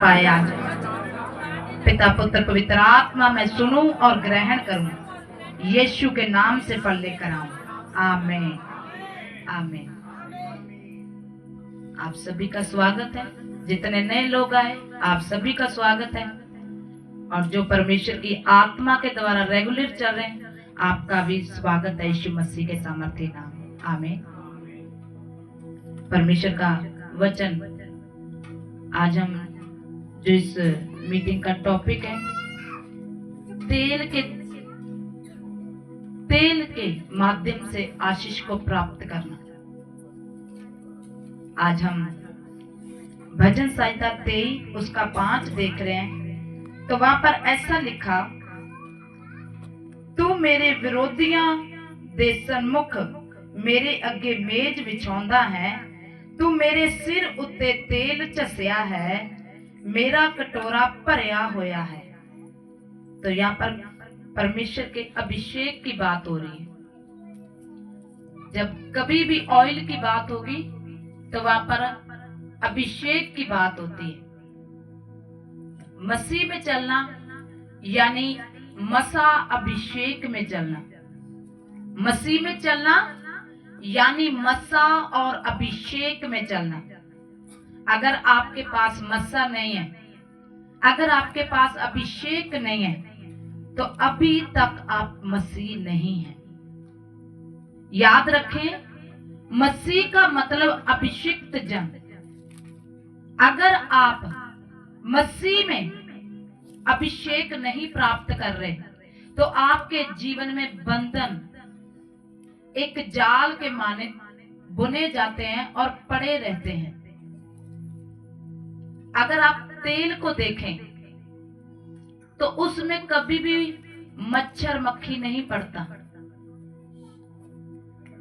पाया जाए। पिता पुत्र पवित्र आत्मा मैं सुनूं और ग्रहण करूं, यीशु के नाम से फल लेकर आऊं। आमीन आमीन। आप सभी का स्वागत है। जितने नए लोग आए आप सभी का स्वागत है, और जो परमेश्वर की आत्मा के द्वारा रेगुलर चल रहे हैं आपका भी स्वागत है यीशु मसीह के सामर्थ्य नाम में। आमीन। परमेश्वर का वचन, आज हम जो इस मीटिंग का टॉपिक है तेल के माध्यम से आशीष को प्राप्त करना। आज हम भजन संहिता 23 उसका 5 देख रहे हैं। तो वहां पर ऐसा लिखा, तू मेरे विरोधियां दे सन्मुख मेरे अगे मेज बिछाउंदा है, तू मेरे सिर उत्ते तेल झसिया है, मेरा कटोरा भरिया होया है। तो यहाँ पर परमेश्वर के अभिषेक की बात हो रही है। जब कभी भी ऑयल की बात होगी तो वहां पर अभिषेक की बात होती है। मसीह में चलना यानी मसा अभिषेक में चलना। मसीह में चलना यानी मसा और अभिषेक में चलना। अगर आपके पास मसा नहीं है, अगर आपके पास अभिषेक नहीं है, तो अभी तक आप मसीह नहीं हैं। याद रखें, मसीह का मतलब अभिषिक्त जन। अगर आप मसीह में अभिषेक नहीं प्राप्त कर रहे तो आपके जीवन में बंधन एक जाल के माने बुने जाते हैं और पड़े रहते हैं। अगर आप तेल को देखें तो उसमें कभी भी मच्छर मक्खी नहीं पड़ता।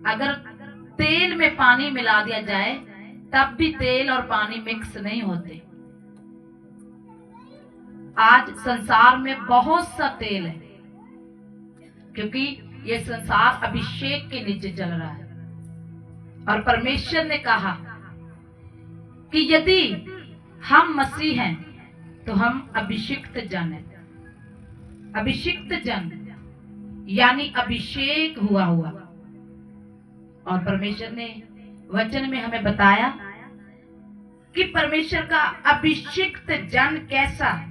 अगर तेल में पानी मिला दिया जाए तब भी तेल और पानी मिक्स नहीं होते। आज संसार में बहुत सा तेल है, क्योंकि ये संसार अभिषेक के नीचे चल रहा है। और परमेश्वर ने कहा कि यदि हम मसीह हैं तो हम अभिषिक्त जन हैं। अभिषिक्त जन यानी अभिषेक हुआ। और परमेश्वर ने वचन में हमें बताया कि परमेश्वर का अभिषिक्त जन कैसा है।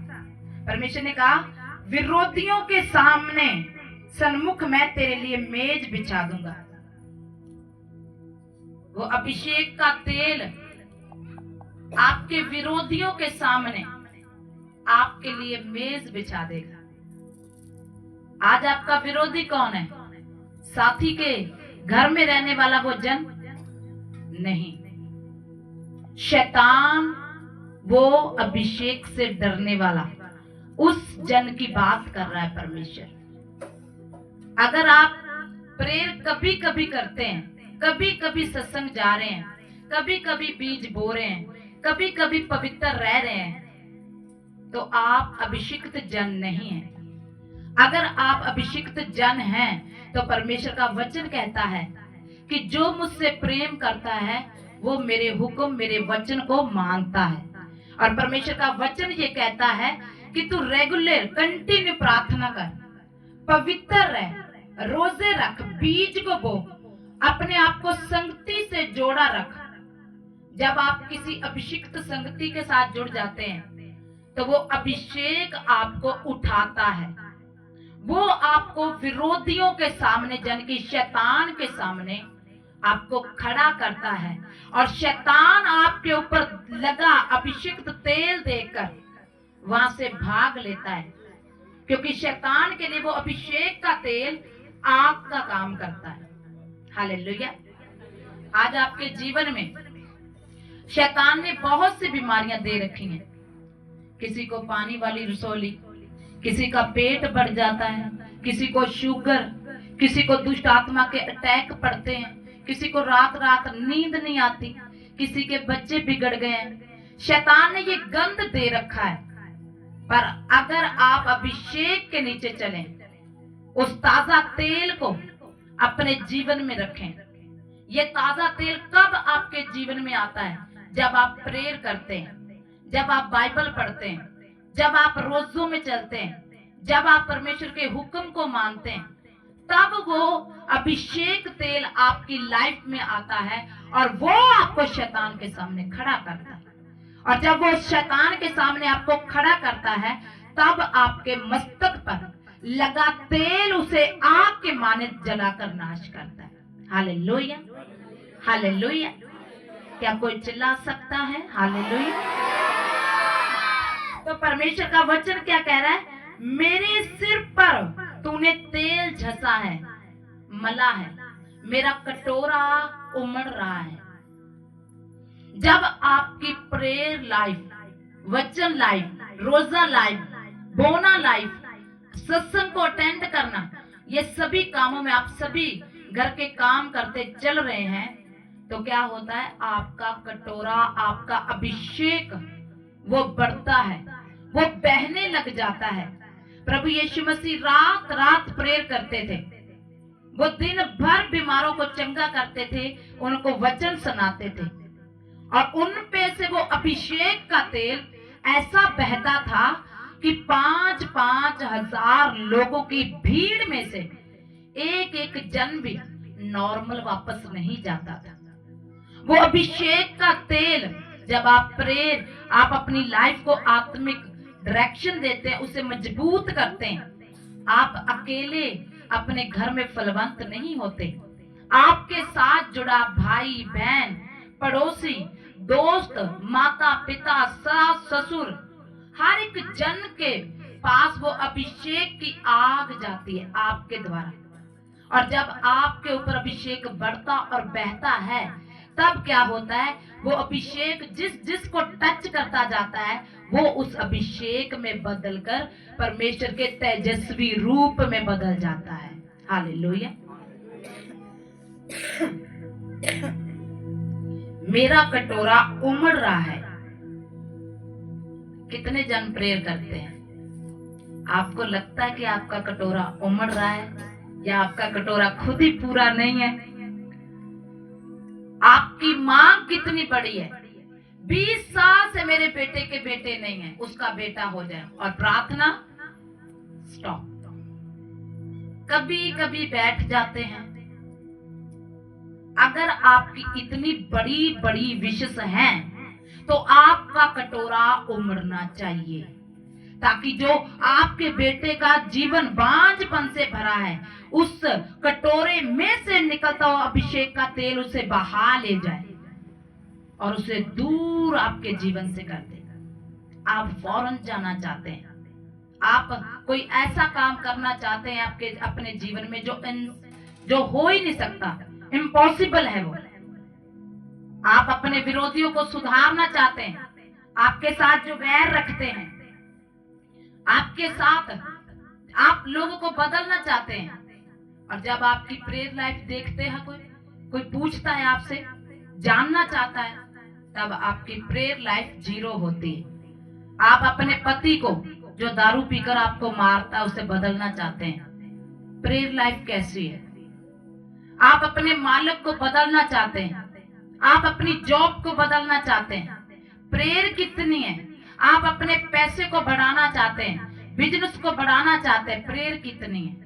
परमेश्वर ने कहा, विरोधियों के सामने सन्मुख मैं तेरे लिए मेज बिछा दूंगा। वो अभिषेक का तेल आपके विरोधियों के सामने आपके लिए मेज बिछा देगा। आज आपका विरोधी कौन है? साथी के घर में रहने वाला वो जन नहीं, शैतान, वो अभिषेक से डरने वाला, उस जन की बात कर रहा है परमेश्वर। अगर आप प्रेयर कभी कभी करते हैं, कभी कभी सत्संग जा रहे हैं, कभी कभी बीज बो रहे हैं, कभी कभी पवित्र रह रहे हैं, तो आप अभिषिक्त जन नहीं हैं। अगर आप अभिषिक्त जन हैं तो परमेश्वर का वचन कहता है कि जो मुझसे प्रेम करता है वो मेरे हुक्म, मेरे वचन को मानता है। और परमेश्वर का वचन ये कहता है कि तू रेगुलर कंटिन्यू प्रार्थना कर, पवित्र रह, रोजे रख, बीज को बो, अपने आप को संगति से जोड़ा रख। जब आप किसी अभिषिक्त संगति के साथ जुड़ जाते हैं तो वो अभिषेक आपको उठाता है, वो आपको विरोधियों के सामने, जन की शैतान के सामने आपको खड़ा करता है। और शैतान आपके ऊपर लगा अभिषिक्त तेल देकर वहां से भाग लेता है, क्योंकि शैतान के लिए वो अभिषेक का तेल आग का काम करता है। हालेलुया। आज आपके जीवन में शैतान ने बहुत सी बीमारियां दे रखी हैं। किसी को पानी वाली रसोली, किसी का पेट बढ़ जाता है, किसी को शुगर, किसी को दुष्ट आत्मा के अटैक पड़ते हैं, किसी को रात रात नींद नहीं आती, किसी के बच्चे बिगड़ गए हैं। शैतान ने ये गंध दे रखा है। पर अगर आप अभिषेक के नीचे चलें, उस ताजा तेल को अपने जीवन में रखें। ये ताजा तेल कब आपके जीवन में आता है? जब आप प्रेयर करते हैं, जब आप बाइबल पढ़ते हैं, जब आप रोजों में चलते हैं, जब आप परमेश्वर के हुक्म को मानते हैं, तब वो अभिषेक तेल आपकी लाइफ में आता है और वो आपको शैतान के सामने खड़ा करता है। और जब वो शैतान के सामने आपको खड़ा करता है, तब आपके मस्तक पर लगा तेल उसे आग के माने जलाकर नाश करता है। Hallelujah, hallelujah. क्या कोई चिल्ला सकता है हालेलुया? तो परमेश्वर का वचन क्या कह रहा है? मेरे सिर पर तूने तेल झसा है, मला है, मेरा कटोरा उमड़ रहा है। जब आपकी प्रेयर लाइफ, वचन लाइफ, रोजा लाइफ, बोना लाइफ, सत्संग को अटेंड करना, ये सभी कामों में आप सभी घर के काम करते चल रहे हैं, तो क्या होता है? आपका कटोरा, आपका अभिषेक वो बढ़ता है, वो बहने लग जाता है। प्रभु यीशु मसीह रात रात प्रेयर करते थे, वो दिन भर बीमारों को चंगा करते थे, उनको वचन सुनाते थे, और उन पे से वो अभिषेक का तेल ऐसा बहता था कि 5-5 हजार लोगों की भीड़ में से एक एक जन भी नॉर्मल वापस नहीं जाता था। वो अभिषेक का तेल, जब आप प्रेयर, आप अपनी लाइफ को आत्मिक डायरेक्शन देते हैं, उसे मजबूत करते हैं। आप अकेले अपने घर में फलवंत नहीं होते, आपके साथ जुड़ा भाई बहन, पड़ोसी, दोस्त, माता पिता, सास ससुर, हर एक जन के पास वो अभिषेक की आग जाती है आपके द्वारा। और जब आपके ऊपर अभिषेक बढ़ता और बहता है, तब क्या होता है? वो अभिषेक जिसको टच करता जाता है, वो उस अभिषेक में बदलकर परमेश्वर के तेजस्वी रूप में बदल जाता है। हालेलुया। मेरा कटोरा उमड़ रहा है। कितने जन प्रेयर करते हैं? आपको लगता है कि आपका कटोरा उमड़ रहा है, या आपका कटोरा खुद ही पूरा नहीं है? आपकी मांग कितनी बड़ी है? 20 साल से मेरे बेटे के बेटे नहीं है, उसका बेटा हो जाए, और प्रार्थना स्टॉप। कभी कभी बैठ जाते हैं। अगर आपकी इतनी बड़ी बड़ी विशेष है, तो आपका कटोरा उमड़ना चाहिए, ताकि जो आपके बेटे का जीवन बांझपन से भरा है, उस कटोरे में से निकलता हुआ अभिषेक का तेल उसे बहा ले जाए और उसे दूर आपके जीवन से कर देगा। आप फौरन जाना चाहते हैं, आप कोई ऐसा काम करना चाहते हैं आपके अपने जीवन में जो हो ही नहीं सकता, इम्पॉसिबल है वो। आप अपने विरोधियों को सुधारना चाहते हैं, आपके साथ जो वैर रखते हैं, आपके साथ आप लोगों को बदलना चाहते हैं। और जब आपकी प्रेयर लाइफ देखते हैं, कोई पूछता है आपसे, जानना चाहता है, तब आपकी प्रेयर लाइफ जीरो होती है। आप अपने पति को जो दारू पीकर आपको मारता है, उसे बदलना चाहते हैं, प्रेयर लाइफ कैसी है? आप अपने मालिक को बदलना चाहते हैं, आप अपनी जॉब को बदलना चाहते हैं, प्रेयर कितनी है? आप अपने पैसे को बढ़ाना चाहते हैं, बिजनेस को बढ़ाना चाहते हैं, प्रेयर कितनी है?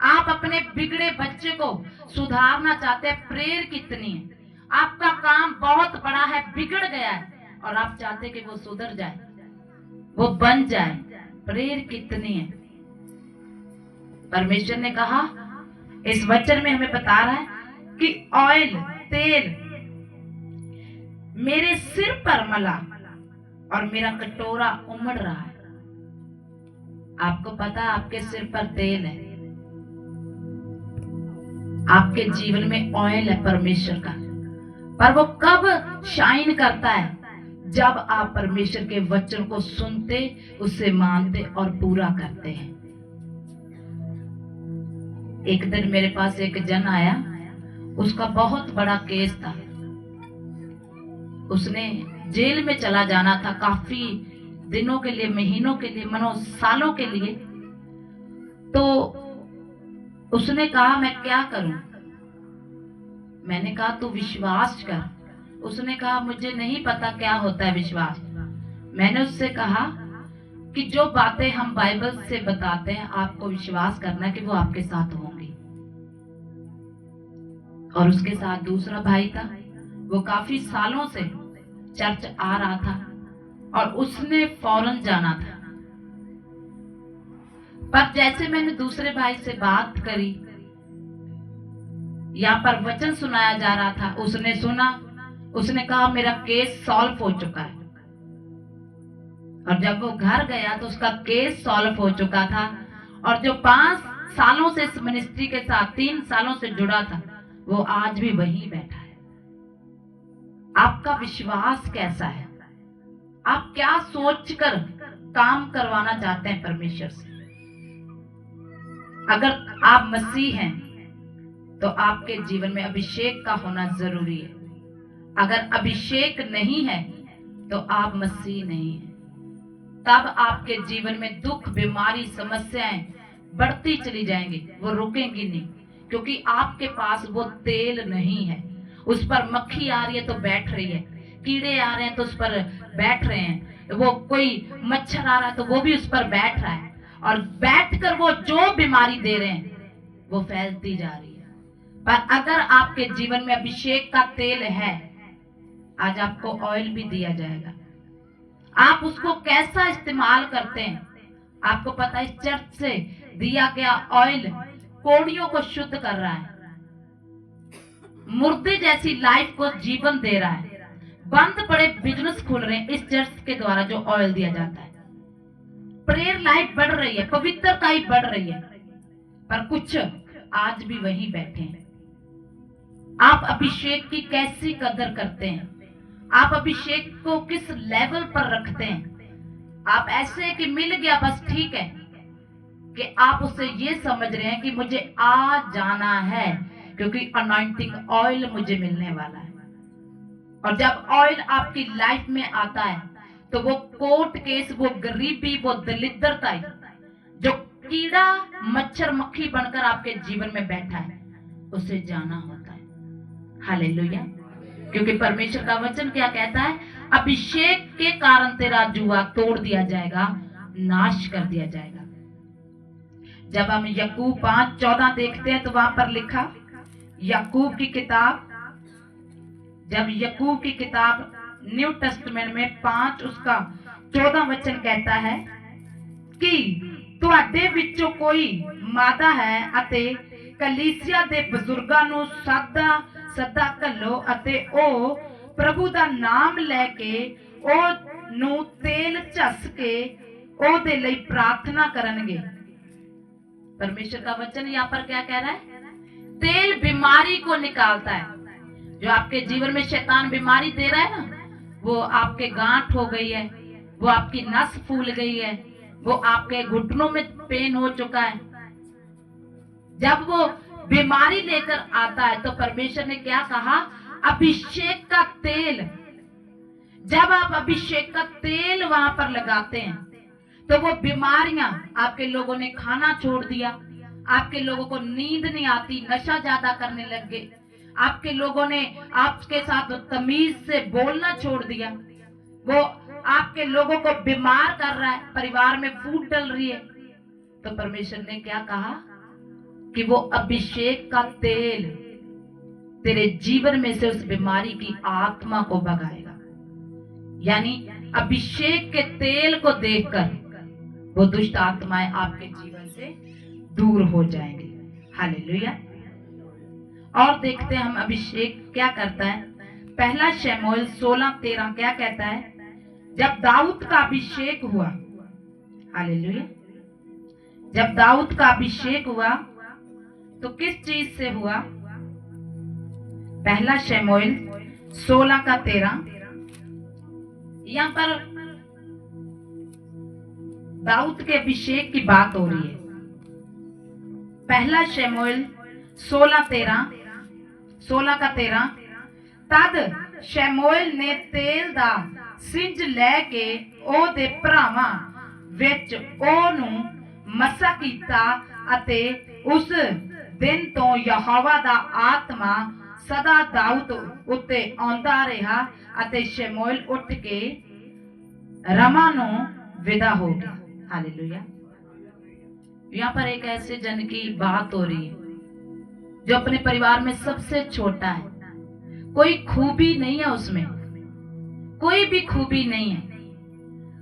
आप अपने बिगड़े बच्चे को सुधारना चाहते हैं, प्रेयर कितनी है? आपका काम बहुत बड़ा है, बिगड़ गया है, और आप चाहते हैं कि वो सुधर जाए, वो बन जाए, प्रेयर कितनी है? परमेश्वर ने कहा, इस वचन में हमें बता रहा है कि ऑयल, तेल मेरे सिर पर मला और मेरा कटोरा उमड़ रहा है। आपको पता है आपके सिर पर तेल है, आपके जीवन में ऑयल है परमेश्वर का, पर वो कब शाइन करता है? जब आप परमेश्वर के वचन को सुनते, उसे मानते और पूरा करते हैं। एक दिन मेरे पास एक जन आया, उसका बहुत बड़ा केस था, उसने जेल में चला जाना था काफी दिनों के लिए, महीनों के लिए, मनो सालों के लिए। तो उसने कहा मैं क्या करूं? मैंने कहा तू विश्वास कर। उसने कहा मुझे नहीं पता क्या होता है विश्वास। मैंने उससे कहा कि जो बातें हम बाइबल से बताते हैं आपको विश्वास करना है कि वो आपके साथ होंगी। और उसके साथ दूसरा भाई था, वो काफी सालों से चर्च आ रहा था और उसने फौरन जाना था। पर जैसे मैंने दूसरे भाई से बात करी, यहाँ पर वचन सुनाया जा रहा था, उसने सुना, उसने कहा मेरा केस सॉल्व हो चुका है। और जब वो घर गया तो उसका केस सॉल्व हो चुका था। और जो 5 सालों से इस मिनिस्ट्री के साथ 3 सालों से जुड़ा था, वो आज भी वहीं बैठा है। आपका विश्वास कैसा है? आप क्या सोचकर काम करवाना चाहते हैं परमेश्वर से? अगर आप मसीह हैं तो आपके जीवन में अभिषेक का होना जरूरी है। अगर अभिषेक नहीं है तो आप मसीह नहीं है। तब आपके जीवन में दुख, बीमारी, समस्याएं बढ़ती चली जाएंगी, वो रुकेंगी नहीं, क्योंकि आपके पास वो तेल नहीं है। उस पर मक्खी आ रही है तो बैठ रही है, कीड़े आ रहे हैं तो उस पर बैठ रहे हैं, वो कोई मच्छर आ रहा है तो वो भी उस पर बैठ रहा है, और बैठकर वो जो बीमारी दे रहे हैं वो फैलती जा रही है। पर अगर आपके जीवन में अभिषेक का तेल है, आज आपको ऑयल भी दिया जाएगा। आप उसको कैसा इस्तेमाल करते हैं? आपको पता है, इस चर्च से दिया गया ऑयल कोड़ियों को शुद्ध कर रहा है, मुर्दे जैसी लाइफ को जीवन दे रहा है। बंद पड़े बिजनेस खुल रहे हैं इस चर्च के द्वारा जो ऑयल दिया जाता है। प्रेयर लाइफ बढ़ रही है, पवित्रता ही बढ़ रही है, पर कुछ आज भी वहीं बैठे हैं। आप अभिषेक की कैसी कदर करते हैं? आप अभिषेक को किस लेवल पर रखते हैं? आप ऐसे कि मिल गया बस ठीक है, कि आप उससे ये समझ रहे हैं कि मुझे आ जाना है क्योंकि अनॉइंटिंग ऑयल मुझे मिलने वाला है। और जब ऑयल आपकी लाइफ में आता है तो वो कोर्ट केस, वो गरीबी, वो दरिद्रता, जो कीड़ा मच्छर मक्खी बनकर आपके जीवन में बैठा है, उसे जाना होता है। हालेलुया। क्योंकि परमेश्वर का वचन क्या कहता है? अभिषेक के कारण तेरा जुआ तोड़ दिया जाएगा, नाश कर दिया जाएगा। जब हम याकूब 5:14 देखते हैं तो वहां पर लिखा, याकूब की किताब, जब याकूब की किताब न्यू टेस्टमेंट में 5 उसका 14 वचन कहता है कि तुहाडे विचों कोई मादा है अते कलीसिया दे बुजुर्गां नूं सदा घल्लो अते ओ प्रभु दा नाम लेके ओ नूं तेल झस के ओ दे लई प्रार्थना करनगे। परमेश्वर का वचन यहाँ पर क्या कह रहा है? तेल बीमारी को निकालता है। जो आपके जीवन में शैतान बीमारी दे रहा है ना, वो आपके गांठ हो गई है, वो आपकी नस फूल गई है, वो आपके घुटनों में पेन हो चुका है। जब वो बीमारी लेकर आता है तो परमेश्वर ने क्या कहा? अभिषेक का तेल। जब आप अभिषेक का तेल वहां पर लगाते हैं तो वो बीमारियां, आपके लोगों ने खाना छोड़ दिया, आपके लोगों को नींद नहीं आती, नशा ज्यादा करने लग गए, आपके लोगों ने आपके साथ तमीज से बोलना छोड़ दिया, वो आपके लोगों को बीमार कर रहा है, परिवार में फूट डल रही है, तो परमेश्वर ने क्या कहा कि वो अभिषेक का तेल तेरे जीवन में से उस बीमारी की आत्मा को भगाएगा। यानी अभिषेक के तेल को देखकर वो दुष्ट आत्माएं आपके जीवन से दूर हो जाएंगी। हालेलुया। और देखते हैं हम अभिषेक क्या करता है। पहला शमूएल 16:13 क्या कहता है? जब दाऊद का अभिषेक हुआ, हालेलुया, जब दाऊद का अभिषेक हुआ तो किस चीज से हुआ? पहला शमूएल 16:13, यहाँ पर दाऊद के अभिषेक की बात हो रही है। पहला शमूएल 16:13 तद शमूएल ने तेल दा सिंज लैके ओदे भरावां विच ओनू मसा कीता अते उस दिन तो यहोवा दा आत्मा सदा दाऊद उत्ते आंदा रहा अते शमूएल उठ के रमानो विदा हो गया। हालेलुया। यहाँ पर एक ऐसे जन की बात हो रही है जो अपने परिवार में सबसे छोटा है, कोई खूबी नहीं है उसमें, कोई भी खूबी नहीं है,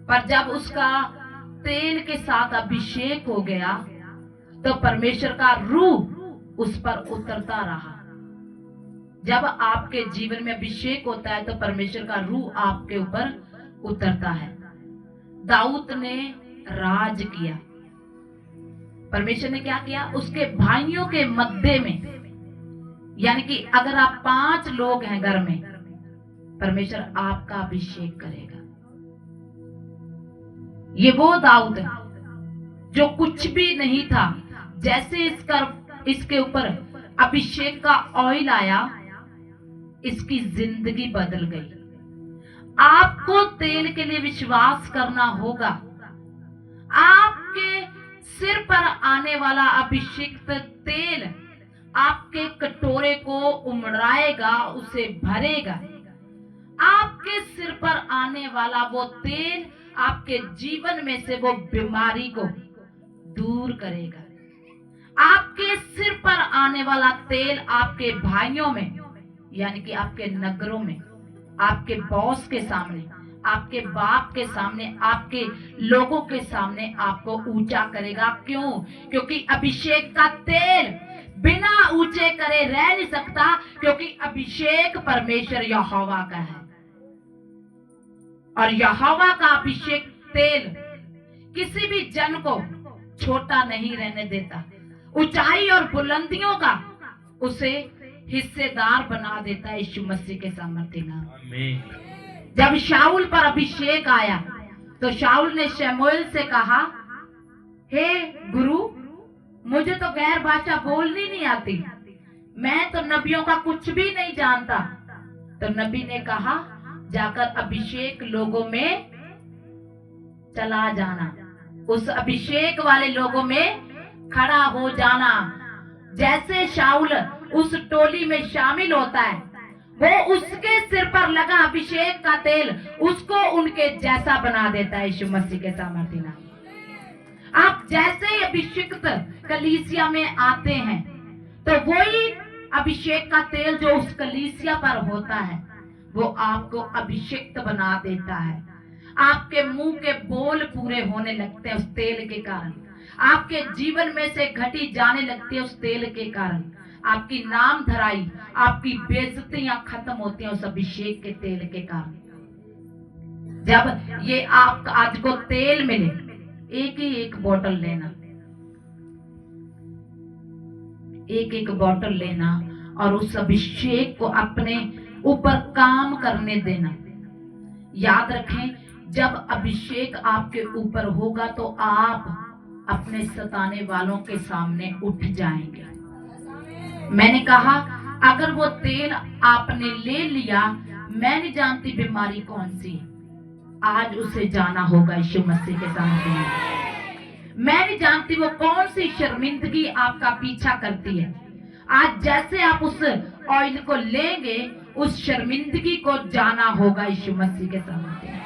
पर जब उसका तेल के साथ अभिषेक हो गया तो परमेश्वर का रूह उस पर उतरता रहा। जब आपके जीवन में अभिषेक होता है तो परमेश्वर का रूह आपके ऊपर उतरता है। दाऊद ने राज किया। परमेश्वर ने क्या किया? उसके भाइयों के मध्य में, यानी कि अगर आप 5 लोग हैं घर में, परमेश्वर आपका अभिषेक करेगा। ये वो दाऊद है जो कुछ भी नहीं था, जैसे इसके ऊपर अभिषेक का ऑयल आया, इसकी जिंदगी बदल गई। आपको तेल के लिए विश्वास करना होगा। आपके सिर पर आने वाला अभिषेक तेल आपके कटोरे को उमड़ाएगा, उसे भरेगा। आपके सिर पर आने वाला वो तेल आपके जीवन में से वो बीमारी को दूर करेगा। आपके सिर पर आने वाला तेल आपके भाइयों में, यानी कि आपके नगरों में, आपके बॉस के सामने, आपके बाप के सामने, आपके लोगों के सामने आपको ऊंचा करेगा। क्यों? क्योंकि अभिषेक का तेल बिना ऊंचे करे रह नहीं सकता, क्योंकि अभिषेक परमेश्वर यहोवा का है और यहोवा का अभिषेक तेल किसी भी जन को छोटा नहीं रहने देता। ऊंचाई और बुलंदियों का उसे हिस्सेदार बना देता है यीशु मसीह के सामर्थ्य नाम। जब शाऊल पर अभिषेक आया तो शाऊल ने शमूएल से कहा, हे गुरु, मुझे तो गैर भाषा बोलनी नहीं आती, मैं तो नबियों का कुछ भी नहीं जानता। तो नबी ने कहा, जाकर अभिषेक लोगों में चला जाना, उस अभिषेक वाले लोगों में खड़ा हो जाना। जैसे शाऊल उस टोली में शामिल होता है, वो उसके सिर पर लगा अभिषेक का तेल उसको उनके जैसा बना देता है यीशु मसीह के सामर्थ्य नाम। आप जैसे ही अभिषिक्त कलीसिया में आते हैं तो वही अभिषेक का तेल जो उस कलीसिया पर होता है वो आपको अभिषिक्त बना देता है। आपके मुंह के बोल पूरे होने लगते हैं उस तेल के कारण। आपके जीवन में से घटी जाने लगती है उस तेल के कारण। आपकी नाम धराई, आपकी बेइज्जतियां खत्म होती हैं उस अभिषेक के तेल के कारण। जब ये आप आज को तेल मिले, एक ही एक बोतल लेना, एक एक बोतल लेना और उस अभिषेक को अपने ऊपर काम करने देना। याद रखें, जब अभिषेक आपके ऊपर होगा तो आप अपने सताने वालों के सामने उठ जाएंगे। मैंने कहा, अगर वो तेल आपने ले लिया, मैं नहीं जानती बीमारी कौन सी है, आज उसे जाना होगा यीशु मसीह के सामने। मैं नहीं जानती वो कौन सी शर्मिंदगी आपका पीछा करती है, आज जैसे आप उस ऑयल को लेंगे उस शर्मिंदगी को जाना होगा यीशु मसीह के सामने।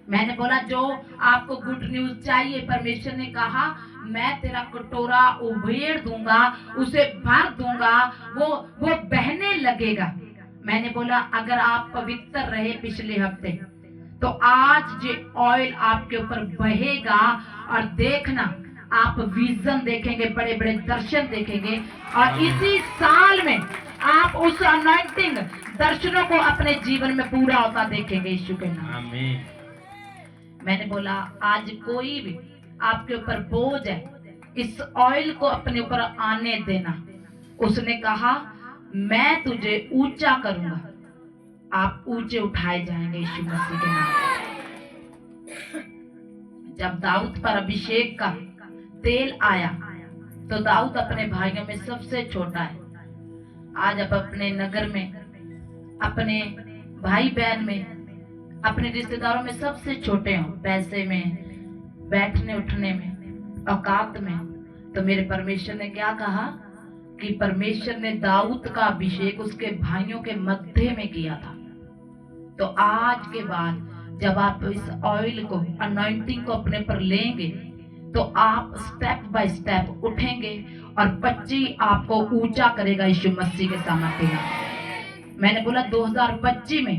मैंने बोला, जो आपको गुड न्यूज चाहिए, परमेश्वर ने कहा, मैं तेरा कटोरा उभेड़ दूंगा, उसे भर दूंगा, वो बहने लगेगा। मैंने बोला, अगर आप पवित्र रहे पिछले हफ्ते तो आज ये ऑयल आपके ऊपर बहेगा और देखना, आप विजन देखेंगे, बड़े बड़े दर्शन देखेंगे और इसी साल में आप उस अनॉइंटिंग दर्शनों को अपने जीवन में पूरा होता देखेंगे यीशु के नाम। आमीन। मैंने बोला, आज कोई भी आपके ऊपर बोझ है, इस ऑयल को अपने ऊपर आने देना। उसने कहा, मैं तुझे ऊंचा करूंगा, आप ऊंचे उठाए जाएंगे यीशु मसीह के नाम। जब दाऊद पर अभिषेक का तेल आया तो दाऊद अपने भाइयों में सबसे छोटा है। आज आप अपने नगर में, अपने भाई बहन में, अपने रिश्तेदारों में सबसे छोटे हो, पैसे में, बैठने उठने में, औकात में, तो मेरे परमेश्वर ने क्या कहा कि परमेश्वर ने दाऊद का अभिषेक उसके भाइयों के मध्य में किया था। तो आज के बाद जब आप इस ऑयल को, अनॉइंटिंग को अपने पर लेंगे तो आप स्टेप बाय स्टेप उठेंगे और बच्ची आपको ऊंचा करेगा यीशु मसीह के सामर्थ्य में। मैंने बोला 2025 में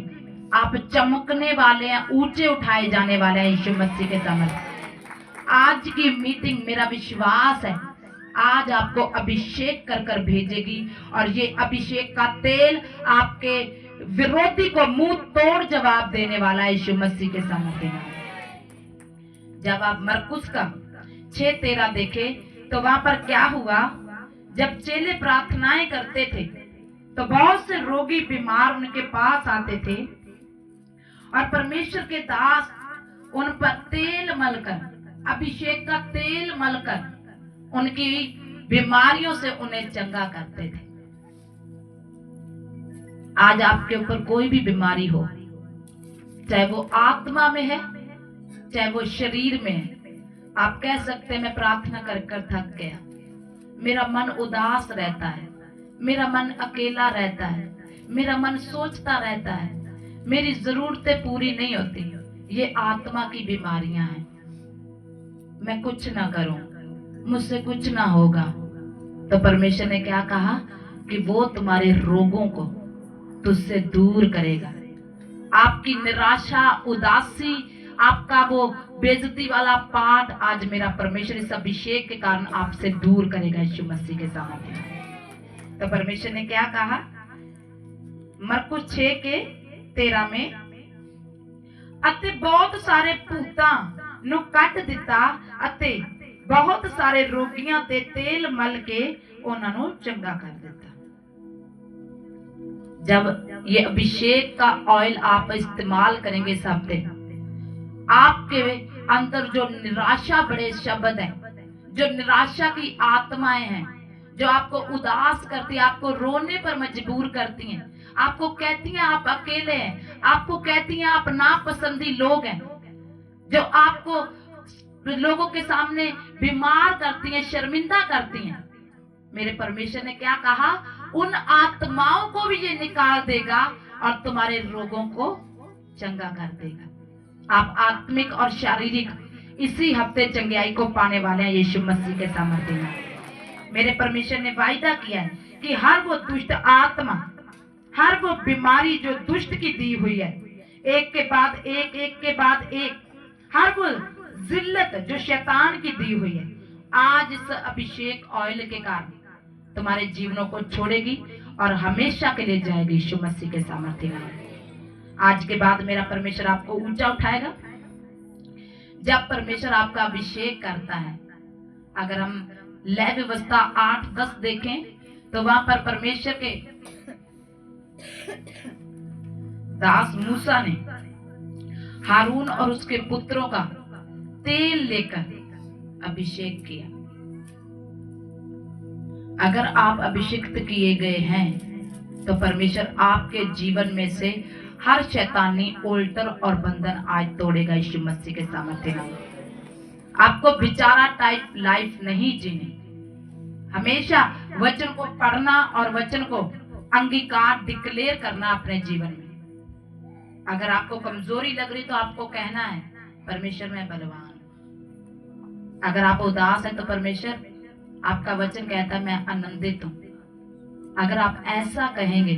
आप चमकने वाले हैं, ऊंचे उठाए जाने वाले हैं यीशु मसीह के सामर्थ्य। आज की मीटिंग मेरा विश्वास है आज आपको अभिषेक कर कर भेजेगी और ये अभिषेक का तेल आपके विरोधी को मुंह तोड़ जवाब देने वाला है यीशु मसीह के सामर्थ्य में। जब आप मरकुस का 6:13 देखे तो वहां पर क्या हुआ, जब चेले प्रार्थनाएं करते थे तो बहुत से रोगी बीमार उनके पास आते थे और परमेश्वर के दास उन पर तेल मलकर, अभिषेक का तेल मलकर उनकी बीमारियों से उन्हें चंगा करते थे। आज आपके ऊपर कोई भी बीमारी हो, चाहे वो आत्मा में है चाहे वो शरीर में है, आप कह सकते हैं मैं प्रार्थना कर कर थक गया, मेरा मन उदास रहता है, मेरा मन अकेला रहता है, मेरा मन सोचता रहता है, मेरी जरूरतें पूरी नहीं होती। ये आत्मा की बीमारियां हैं। मैं कुछ ना करूं, मुझसे कुछ ना होगा, तो परमेश्वर ने क्या कहा कि वो तुम्हारे रोगों को तुझसे दूर करेगा। आपकी निराशा, उदासी, आपका वो बेइज्जती वाला पाठ आज मेरा परमेश्वर इस अभिषेक के कारण आपसे दूर करेगा यीशु मसीह के सामने। तो परमेश्वर ने क्या कहा, मरकुस 6:13 में, अते बहुत सारे भूतां नु कट दिता अते बहुत सारे रोगियां ते तेल मल के उन्हां नु चंगा कर दिता। जब ये अभिषेक का ऑयल आप इस्तेमाल करेंगे सब दिन, आपके अंदर जो निराशा बड़े शब्द हैं, जो निराशा की आत्माएं हैं, जो आपको उदास करती है, आपको रोने पर मजबूर करती हैं, आपको कहती हैं आप अकेले हैं, आपको कहती हैं आप नापसंदी लोग हैं, जो आपको लोगों के सामने बीमार करती हैं, शर्मिंदा करती हैं, मेरे परमेश्वर ने क्या कहा, उन आत्माओं को भी ये निकाल देगा और तुम्हारे रोगों को चंगा कर देगा। आप आत्मिक और शारीरिक इसी हफ्ते चंगाई को पाने वाले हैं यीशु मसीह के सामर्थ्य में। मेरे परमेश्वर ने वायदा किया है कि हर वो दुष्ट आत्मा, हर वो बीमारी जो दुष्ट की दी हुई है, एक के बाद एक, एक के बाद एक, हर वो जिल्लत जो शैतान की दी हुई है, आज इस अभिषेक ऑयल के कारण तुम्हारे जीवनों को छोड़ेगी और हमेशा के लिए जाएगी यीशु मसीह के सामर्थ्य में। आज के बाद मेरा परमेश्वर आपको ऊंचा उठाएगा। जब परमेश्वर आपका अभिषेक करता है, अगर हम लय व्यवस्था 8-10 देखें तो वहां पर परमेश्वर के दास मूसा ने हारून और उसके पुत्रों का तेल लेकर अभिषेक किया। अगर आप अभिषिक्त किए गए हैं तो परमेश्वर आपके जीवन में से हर शैतानी ओल्टर और बंधन आज तोड़ेगा यीशु मसीह के सामर्थ्य में। आपको बेचारा टाइप लाइफ नहीं जीनी, हमेशा वचन को पढ़ना और वचन को अंगीकार डिक्लेयर करना अपने जीवन में। अगर आपको कमजोरी लग रही तो आपको कहना है परमेश्वर मैं बलवान हूं। अगर आप उदास है तो परमेश्वर आपका वचन कहता है मैं आनंदित हूं। अगर आप ऐसा कहेंगे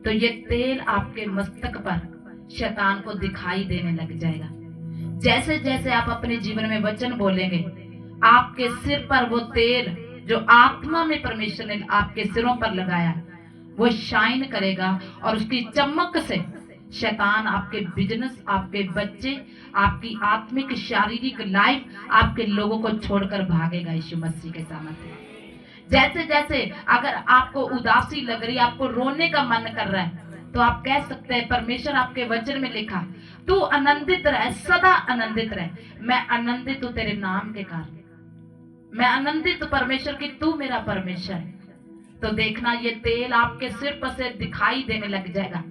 तो ये तेल आपके मस्तक पर शैतान को दिखाई देने लग जाएगा। जैसे जैसे आप अपने जीवन में वचन बोलेंगे, आपके सिर पर वो तेल जो आत्मा में परमेश्वर ने आपके सिरों पर लगाया वो शाइन करेगा और उसकी चमक से शैतान आपके बिजनेस, आपके बच्चे, आपकी आत्मिक शारीरिक लाइफ, आपके लोगों को छोड़कर भागेगा यीशु मसीह के सामने। जैसे जैसे अगर आपको उदासी लग रही है, आपको रोने का मन कर रहा है, तो आप कह सकते हैं परमेश्वर आपके वचन में लिखा तू आनंदित रह, सदा आनंदित रह। मैं आनंदित हूं तेरे नाम के कारण, मैं आनंदित हूं परमेश्वर की तू मेरा परमेश्वर है। तो देखना ये तेल आपके सिर पर से दिखाई देने लग जाएगा,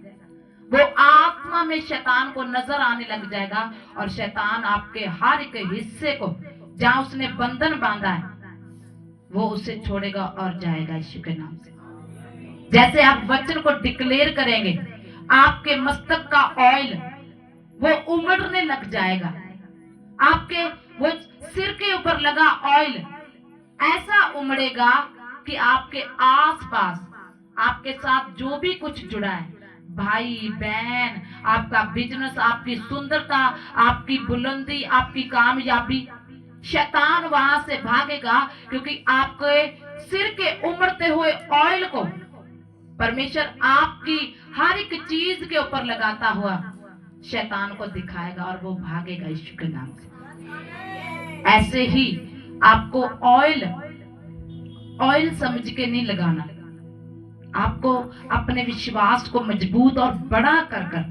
वो आत्मा में शैतान को नजर आने लग जाएगा और शैतान आपके हर एक हिस्से को जहां उसने बंधन बांधा है वो उसे छोड़ेगा और जाएगा यीशु के नाम से। जैसे आप वचन को डिक्लेयर करेंगे, आपके मस्तक का ऑयल वो उमड़ने लग जाएगा। आपके वो सिर के ऊपर लगा ऑयल ऐसा उमड़ेगा कि आपके आसपास आपके साथ जो भी कुछ जुड़ा है, भाई बहन, आपका बिजनेस, आपकी सुंदरता, आपकी बुलंदी, आपकी कामयाबी, शैतान वहां से भागेगा, क्योंकि आपके सिर के उमड़ते हुए ऑयल को परमेश्वर आपकी हर एक चीज के ऊपर लगाता हुआ शैतान को दिखाएगा और वो भागेगा यीशु के नाम से। ऐसे ही आपको ऑयल समझ के नहीं लगाना, आपको अपने विश्वास को मजबूत और बड़ा कर कर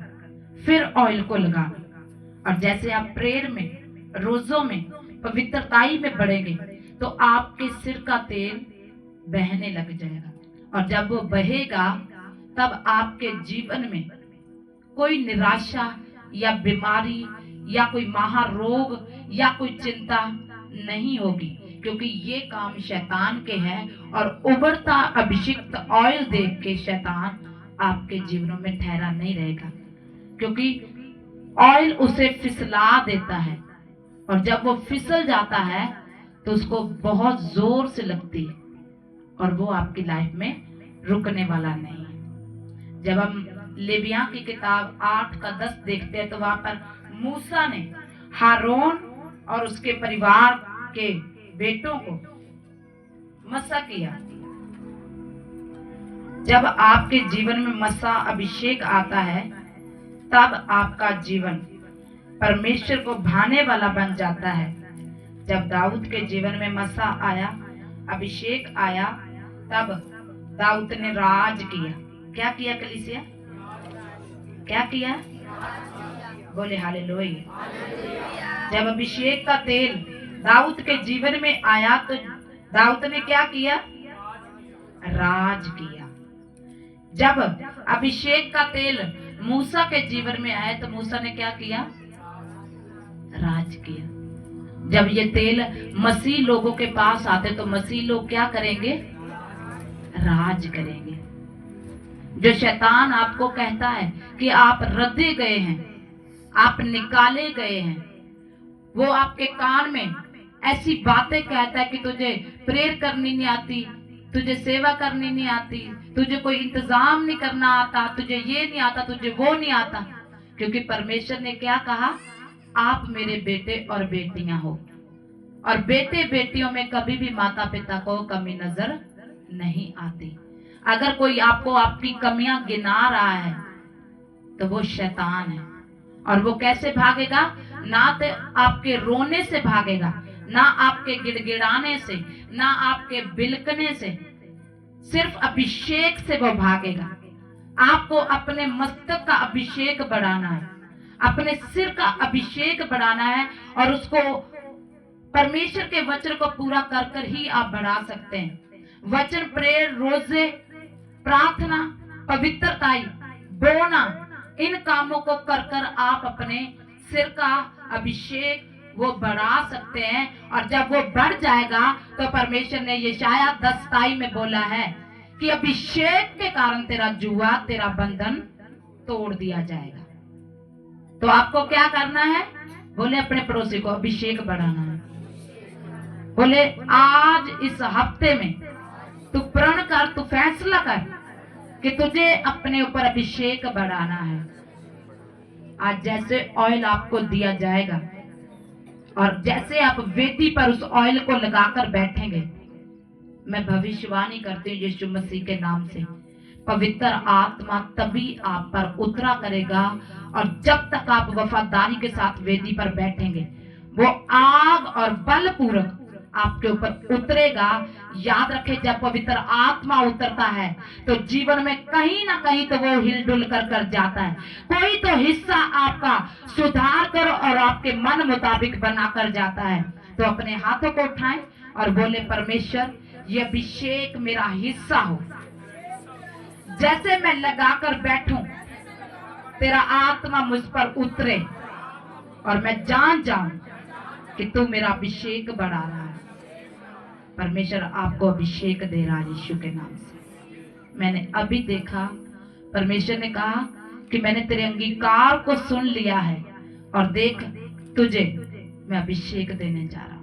फिर ऑयल को लगाना। और जैसे आप प्रेयर में, रोजों में, पवित्रताई में बढ़ेंगे तो आपके सिर का तेल बहने लग जाएगा, और जब वो बहेगा तब आपके जीवन में कोई निराशा या बीमारी या कोई महारोग या कोई चिंता नहीं होगी, क्योंकि ये काम शैतान के हैं। और उबड़ता अभिषिक्त ऑयल देख के शैतान आपके जीवनों में ठहरा नहीं रहेगा, क्योंकि ऑयल उसे फिसला देता है, और जब वो फिसल जाता है तो उसको बहुत जोर से लगती है, और वो आपकी लाइफ में रुकने वाला नहीं है। जब हम लेविया की किताब 8:10 देखते हैं तो वहां पर मूसा ने हारून और उसके परिवार के बेटों को मसा किया। जब आपके जीवन में मसा अभिषेक आता है तब आपका जीवन परमेश्वर को भाने वाला बन जाता है। जब दाऊद के जीवन में मसा आया, अभिषेक आया, तब दाऊद ने राज किया। क्या किया कलीसिया? क्या किया? बोले हालेलुया। जब अभिषेक का तेल दाऊद के जीवन में आया तो दाऊद ने क्या किया? राज किया। जब अभिषेक का तेल मूसा के जीवन में आया तो मूसा ने क्या किया? राज किया। जब ये तेल मसीह लोगों के पास आते तो मसीह लोग क्या करेंगे? राज करेंगे। जो शैतान आपको कहता है कि आप रद्दे गए हैं, आप निकाले गए हैं, वो आपके कान में ऐसी बातें कहता है कि तुझे प्रेयर करनी नहीं आती, तुझे सेवा करनी नहीं आती, तुझे कोई इंतजाम नहीं करना आता, तुझे ये नहीं आता, तुझे वो नहीं आता, क्योंकि परमेश्वर ने क्या कहा? आप मेरे बेटे और बेटियां हो, और बेटे बेटियों में कभी भी माता पिता को कमी नजर नहीं आती। अगर कोई आपको आपकी कमियां गिना रहा है तो वो शैतान है, और वो कैसे भागेगा? ना तो आपके रोने से भागेगा, ना आपके गिड़गिड़ाने से, ना आपके बिलकने से, सिर्फ अभिषेक से वो भागेगा। आपको अपने मस्तक का अभिषेक बढ़ाना है, अपने सिर का अभिषेक बढ़ाना है, और उसको परमेश्वर के वचन को पूरा कर कर ही आप बढ़ा सकते हैं। वचन, प्रेयर, रोजे, प्रार्थना, पवित्रताई, बोना, इन कामों को कर कर आप अपने सिर का अभिषेक वो बढ़ा सकते हैं। और जब वो बढ़ जाएगा तो परमेश्वर ने यशाया 10:27 में बोला है कि अभिषेक के कारण तेरा जुआ, तेरा बंधन तोड़ दिया जाएगा। तो आपको क्या करना है? बोले अपने पड़ोसी को अभिषेक बढ़ाना है। बोले आज इस हफ्ते में तू प्रण कर, तू फैसला कर कि तुझे अपने ऊपर अभिषेक बढ़ाना है। आज जैसे ऑयल आपको दिया जाएगा और जैसे आप वेदी पर उस ऑयल को लगाकर बैठेंगे, मैं भविष्यवाणी करती हूँ यीशु मसीह के नाम से, पवित्र आत्मा तभी आप पर उतरा करेगा। और जब तक आप वफादारी के साथ वेदी पर बैठेंगे, वो आग और बलपूर्वक आपके ऊपर उतरेगा। याद रखें, जब पवित्र आत्मा उतरता है तो जीवन में कहीं ना कहीं तो वो हिलडुल कर जाता है। कोई तो हिस्सा आपका सुधार कर और आपके मन मुताबिक बनाकर जाता है। तो अपने हाथों को उठाएं और बोले, परमेश्वर ये अभिषेक मेरा हिस्सा हो। जैसे मैं लगाकर बैठूं, तेरा आत्मा मुझ पर उतरे और मैं जान जाऊं कि तू मेरा अभिषेक बढ़ा रहा है। परमेश्वर आपको अभिषेक दे रहा है यीशु के नाम से। मैंने अभी देखा, परमेश्वर ने कहा कि मैंने तेरे अंगीकार को सुन लिया है और देख तुझे मैं अभिषेक देने जा रहा हूं।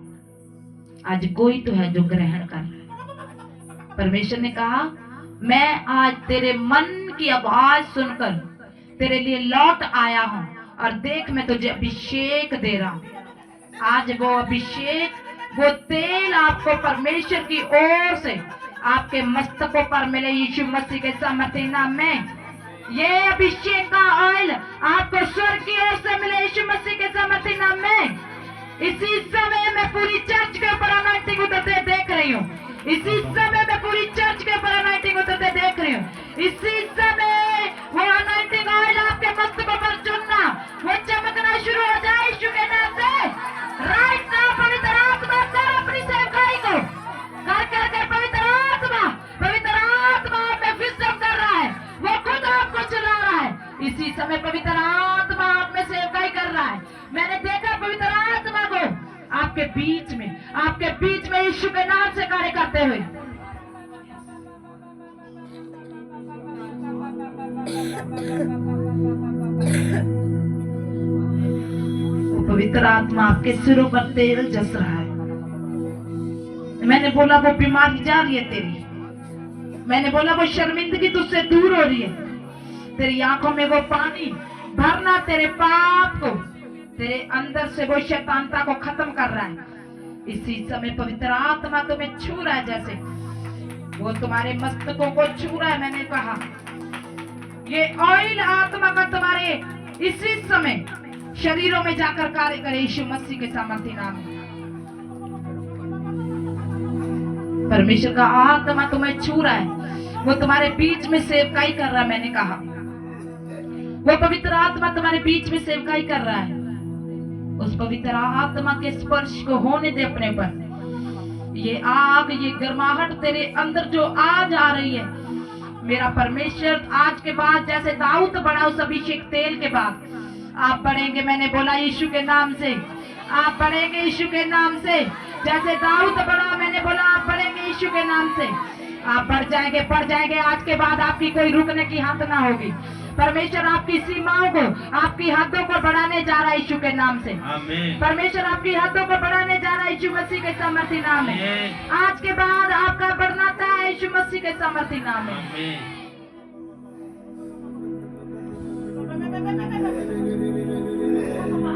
आज कोई तो है जो ग्रहण कर रहा है। परमेश्वर ने कहा मैं आज तेरे मन की आवाज सुनकर तेरे लिए लौट आया हूं और देख मैं तुझे अभिषेक दे रहा हूं। आज वो अभिषेक, वो तेल आपको परमेश्वर की ओर से आपके मस्तकों पर मिले यीशु मसीह के सामर्थ्य नाम में। ये अभिषेक का ऑयल आपको स्वर्ग की ओर से मिले यीशु मसीह के सामर्थ्य नाम में। इसी समय मैं पूरी चर्च के ऊपर अनॉइंटिंग उतरते देख रही हूँ। इसी समय मैं पूरी चर्च के ऊपर अनॉइंटिंग उतरते देख रही हूँ। इसी समय वो अनॉइंटिंग ऑयल आपके मस्तकों पर चुनना, वो चमकना शुरू हो जाए यीशु के नाम से। राइट नाउ पवित्र आत्मा कर अपनी सेवकाई को कर पवित्र आत्मा आप में विजडम कर रहा है, वो खुद आपको चला रहा है। इसी समय पवित्र आत्मा आप में सेवकाई कर रहा है। मैंने देखा पवित्र आत्मा को आपके बीच में यीशु के नाम से कार्य करते हुए। वो पवित्र आत्मा आपके सिरों पर तेल जस रहा है। मैंने बोला वो बीमारी जा रही है तेरी, मैंने बोला वो शर्मिंदगी तुझसे दूर हो रही है, तेरी आंखों में वो पानी भरना तेरे पाप को, तेरे अंदर से वो शैतानता को खत्म कर रहा है। इसी समय पवित्र आत्मा तुम्हें छू रहा है, जैसे वो तुम्हारे मस्तकों को छू रहा है। मैंने कहा ये ऑयल आत्मा का तुम्हारे इसी समय शरीरों में जाकर कार्य करे यीशु मसीह के सामर्थ्य नाम में। परमेश्वर का आत्मा तुम्हें छू रहा है, वो तुम्हारे बीच में सेवकाई कर रहा है। मैंने कहा वो पवित्र आत्मा तुम्हारे बीच में सेवकाई कर रहा है। उस पवित्र आत्मा के स्पर्श को होने दे अपने पर। ये आग, ये गर्माहट तेरे अंदर जो आज आ रही है, मेरा परमेश्वर आज के बाद जैसे दाऊद बढ़ा उस अभिषेक तेल के बाद आप बढ़ेंगे। मैंने बोला यीशु के नाम से आप बढ़ेंगे, यीशु के नाम से। जैसे दाऊद बढ़ा, मैंने बोला आप बढ़ेंगे यीशु के नाम से। आप बढ़ जाएंगे। आज के बाद आपकी कोई रुकने की हद ना होगी। परमेश्वर आपकी सीमाओं को, आपकी हदों को बढ़ाने जा रहा है यीशु के नाम से। परमेश्वर आपकी हदों को बढ़ाने जा रहा है यीशु मसीह के सामर्थ्य नाम में। आज के बाद आपका बढ़ना है यीशु मसीह के सामर्थ्य नाम में।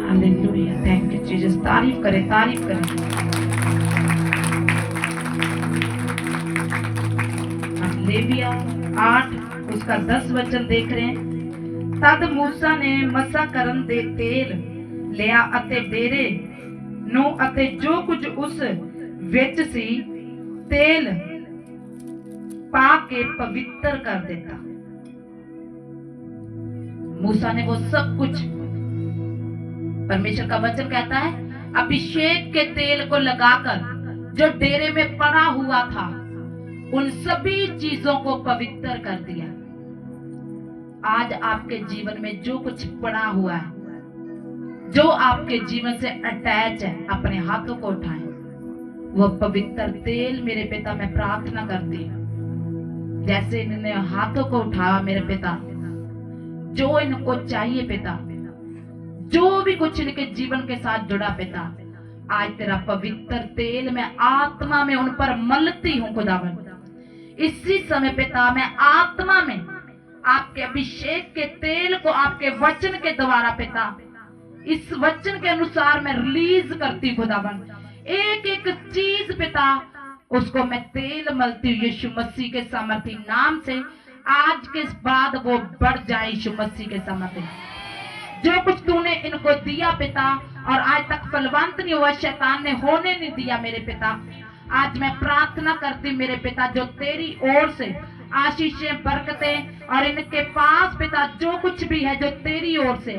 Hallelujah, thank you Jesus. तारीफ करें। लेविया 8 उसका 10 वचन देख रहे हैं। तद मूसा ने मसा करन दे तेल लिया अते डेरे नो अते जो कुछ उस विच सी तेल पा के पवित्र कर देता। मूसा ने वो सब कुछ, परमेश्वर का वचन कहता है अभिषेक के तेल को लगाकर जो डेरे में पड़ा हुआ था उन सभी चीजों को पवित्र कर दिया। आज आपके जीवन में जो कुछ पड़ा हुआ है, जो आपके जीवन से अटैच है, अपने हाथों को उठाएं। वो पवित्र तेल मेरे पिता मैं प्रार्थना करती हूँ, जैसे इन्होंने हाथों को उठाया मेरे पिता, जो इनको चाहिए पिता, जो भी कुछ इनके जीवन के साथ जुड़ा पिता, आज तेरा पवित्र तेल मैं आत्मा में उन पर मलती हूँ खुदावन। इसी समय पिता मैं आत्मा में आपके अभिषेक के तेल को आपके वचन के द्वारा पिता, इस वचन के अनुसार मैं रिलीज करती खुदावन। एक एक चीज पिता उसको मैं तेल मलती हूँ यीशु मसीह के सामर्थ्य नाम से। आज के बाद वो बढ़ जाए यीशु मसीह के सामर्थ्य। जो कुछ तूने इनको दिया पिता और आज तक फलवंत नहीं हुआ, शैतान ने होने नहीं दिया मेरे पिता, आज मैं प्रार्थना करती मेरे पिता, जो तेरी ओर से आशीषें बरकतें और इनके पास पिता जो कुछ भी है जो तेरी ओर से,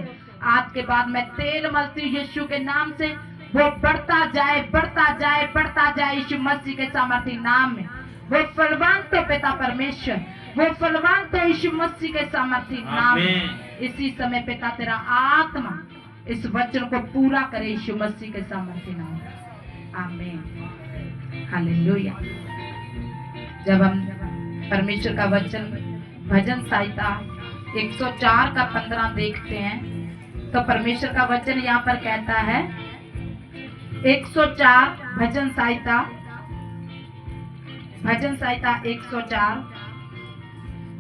आज के बाद मैं तेल मलती हूँ यीशु के नाम से। वो बढ़ता जाए, बढ़ता जाए, बढ़ता जाए यीशु मसीह के सामर्थ्य नाम में। वो फलवंत हो पिता परमेश्वर, वो फलवंत हो यीशु मसीह के सामर्थ्य नाम में। इसी समय पिता तेरा आत्मा इस वचन को पूरा करे यीशु मसीह के सामर्थ्य नाम में। आमीन, हालेलुया। जब हम परमेश्वर का वचन भजन संहिता 104 का 15 देखते हैं, तो परमेश्वर का वचन यहाँ पर कहता है 104 भजन संहिता 104,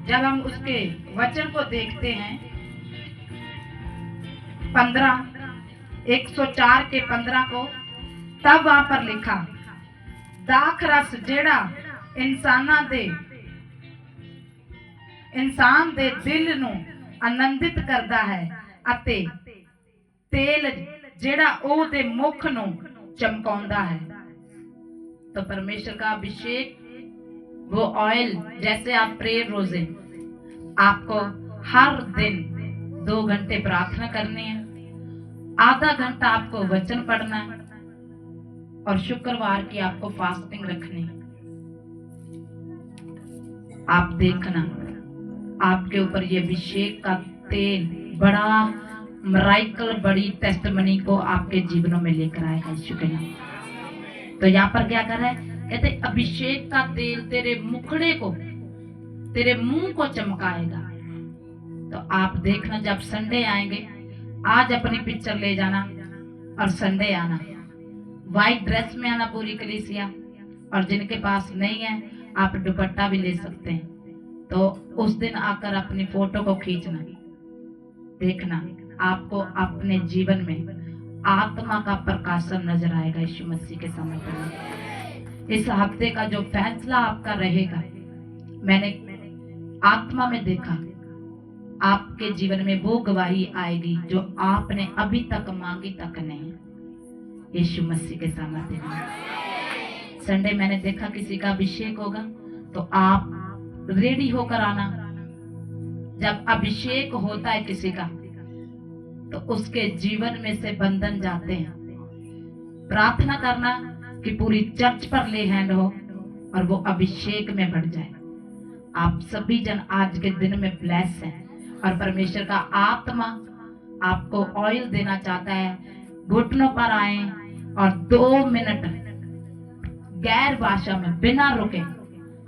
जब हम उसके वचन को देखते हैं 15, 104 के 15 को, तब वहां पर लिखा, दाख रस जेड़ा इंसान दे दिल नू आनंदित करता है अते तेल जेड़ा ओ दे मुख नू चमकाउंदा है। तो परमेश्वर का अभिषेक, वो ऑयल, जैसे आप प्रेयर रोजे, आपको हर दिन 2 घंटे प्रार्थना करनी है, आधा घंटा आपको वचन पढ़ना है और शुक्रवार की आपको फास्टिंग रखनी है। आप देखना आपके ऊपर ये अभिषेक का तेल बड़ा मिरेकल, बड़ी टेस्टमनी को आपके जीवनों में लेकर आएगा यीशु के नाम। तो यहाँ पर क्या कर रहा है, कहते अभिषेक का तेल तेरे मुखड़े को, तेरे मुंह को चमकाएगा। तो आप देखना जब संडे आएंगे, आज अपनी पिक्चर ले जाना और संडे आना, व्हाइट ड्रेस में आना पूरी कलीसिया, और जिनके पास नहीं है आप दुपट्टा भी ले सकते हैं। तो उस दिन आकर अपनी फोटो को खींचना, देखना आपको अपने जीवन में आत्मा का प्रकाशन नजर आएगा यीशु मसीह के समय। इस हफ्ते का जो फैसला आपका रहेगा, मैंने आत्मा में देखा आपके जीवन में वो गवाही आएगी जो आपने अभी तक मांगी तक नहीं, यीशु मसीह के सामर्थ्य में। संडे मैंने देखा किसी का अभिषेक होगा तो आप रेडी होकर आना। जब अभिषेक होता है किसी का तो उसके जीवन में से बंधन जाते हैं। प्रार्थना करना कि पूरी चर्च पर ले हैंड हो और वो अभिषेक में बढ़ जाए। आप सभी जन आज के दिन में ब्लेस हैं और परमेश्वर का आत्मा आपको ऑयल देना चाहता है। घुटनों पर आए और 2 मिनट गैर भाषा में बिना रुके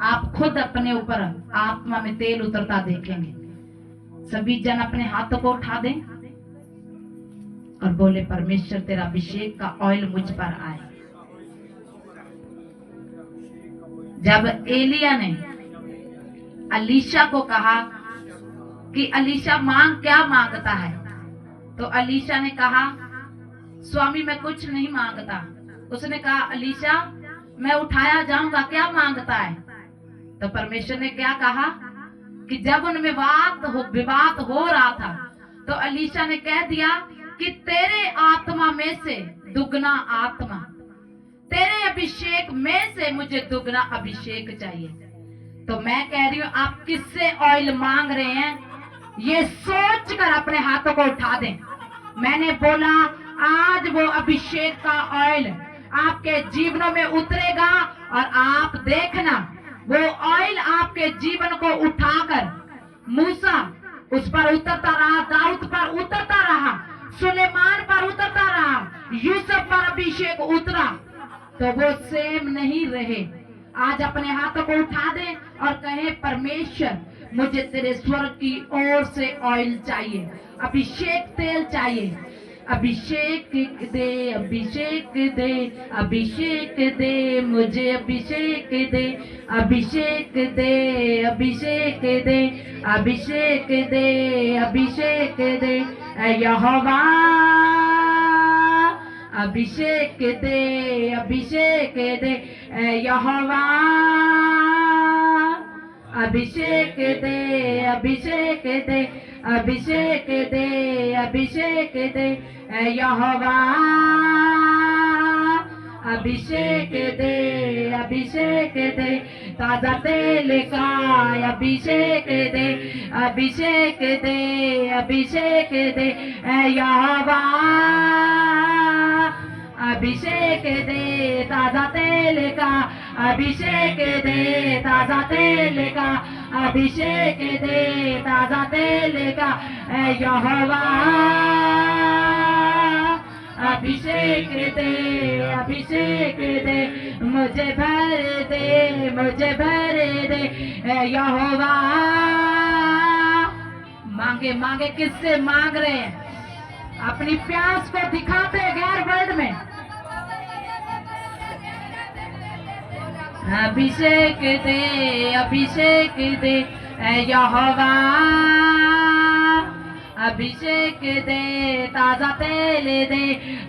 आप खुद अपने ऊपर आत्मा में तेल उतरता देखेंगे। सभी जन अपने हाथों को उठा दें और बोले, परमेश्वर तेरा अभिषेक का ऑयल मुझ पर आए। जब एलिया ने अलीशा को कहा कि अलीशा क्या मांगता है, तो अलीशा ने कहा, स्वामी मैं कुछ नहीं मांगता। उसने कहा, अलीशा मैं उठाया जाऊंगा, क्या मांगता है? तो परमेश्वर ने क्या कहा कि जब उनमें विवाद हो रहा था तो अलीशा ने कह दिया कि तेरे आत्मा में से दुगना आत्मा, तेरे अभिषेक में से मुझे दुगना अभिषेक चाहिए। तो मैं कह रही हूँ, आप किससे ऑयल मांग रहे हैं ये सोचकर अपने हाथों को उठा दें। मैंने बोला आज वो अभिषेक का ऑयल आपके जीवनों में उतरेगा और आप देखना वो ऑयल आपके जीवन को उठाकर, मूसा उस पर उतरता रहा, दाऊद पर उतरता रहा, सुलेमान पर उतरता रहा, यूसुफ पर अभिषेक उतरा, तो वो सेम नहीं रहे। आज अपने हाथों को उठा दें और कहें, परमेश्वर मुझे तेरे स्वर्ग की ओर से ऑयल चाहिए, अभिषेक तेल चाहिए। अभिषेक दे, अभिषेक दे, अभिषेक दे, मुझे अभिषेक दे, अभिषेक दे, अभिषेक दे, अभिषेक दे, अभिषेक दे, यहोवा अभिषेक दे, अभिषेक दे, यहोवा अभिषेक दे, अभिषेक दे, अभिषेक दे, अभिषेक दे, यहोवा अभिषेक दे, अभिषेक दे, ताजा तेल का अभिषेक दे, अभिषेक दे, अभिषेक दे, यहोवा अभिषेक दे, ताजा तेल का अभिषेक दे, ताजा तेल का अभिषेक दे, ताजा तेल का, यहोवा अभिषेक दे, अभिषेक दे, मुझे भर दे, मुझे भर दे, यहोवा। मांगे मांगे, किससे मांग रहे हैं? अपनी प्यास को दिखाते गैर वर्ड में। अभिषेक दे, अभिषेक दे ऐ यहोवा, अभिषेक दे, ताजा तेल दे,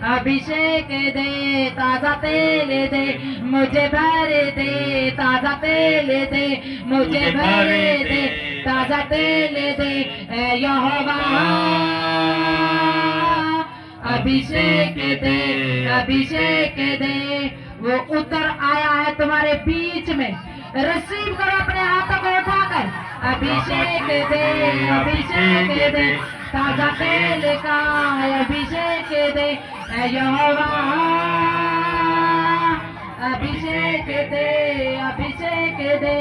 अभिषेक दे, ताजा तेल दे, मुझे भर दे, ताजा तेल दे, मुझे भर दे, ताजा तेल दे ऐ यहोवा, अभिषेक दे, अभिषेक दे। वो उतर आया है तुम्हारे बीच में, रिसीव करो अपने हाथों को उठाकर। अभिषेक दे, अभिषेक दे, ताजा तेल का अभिषेक दे ऐ यहोवा, अभिषेक दे, अभिषेक दे।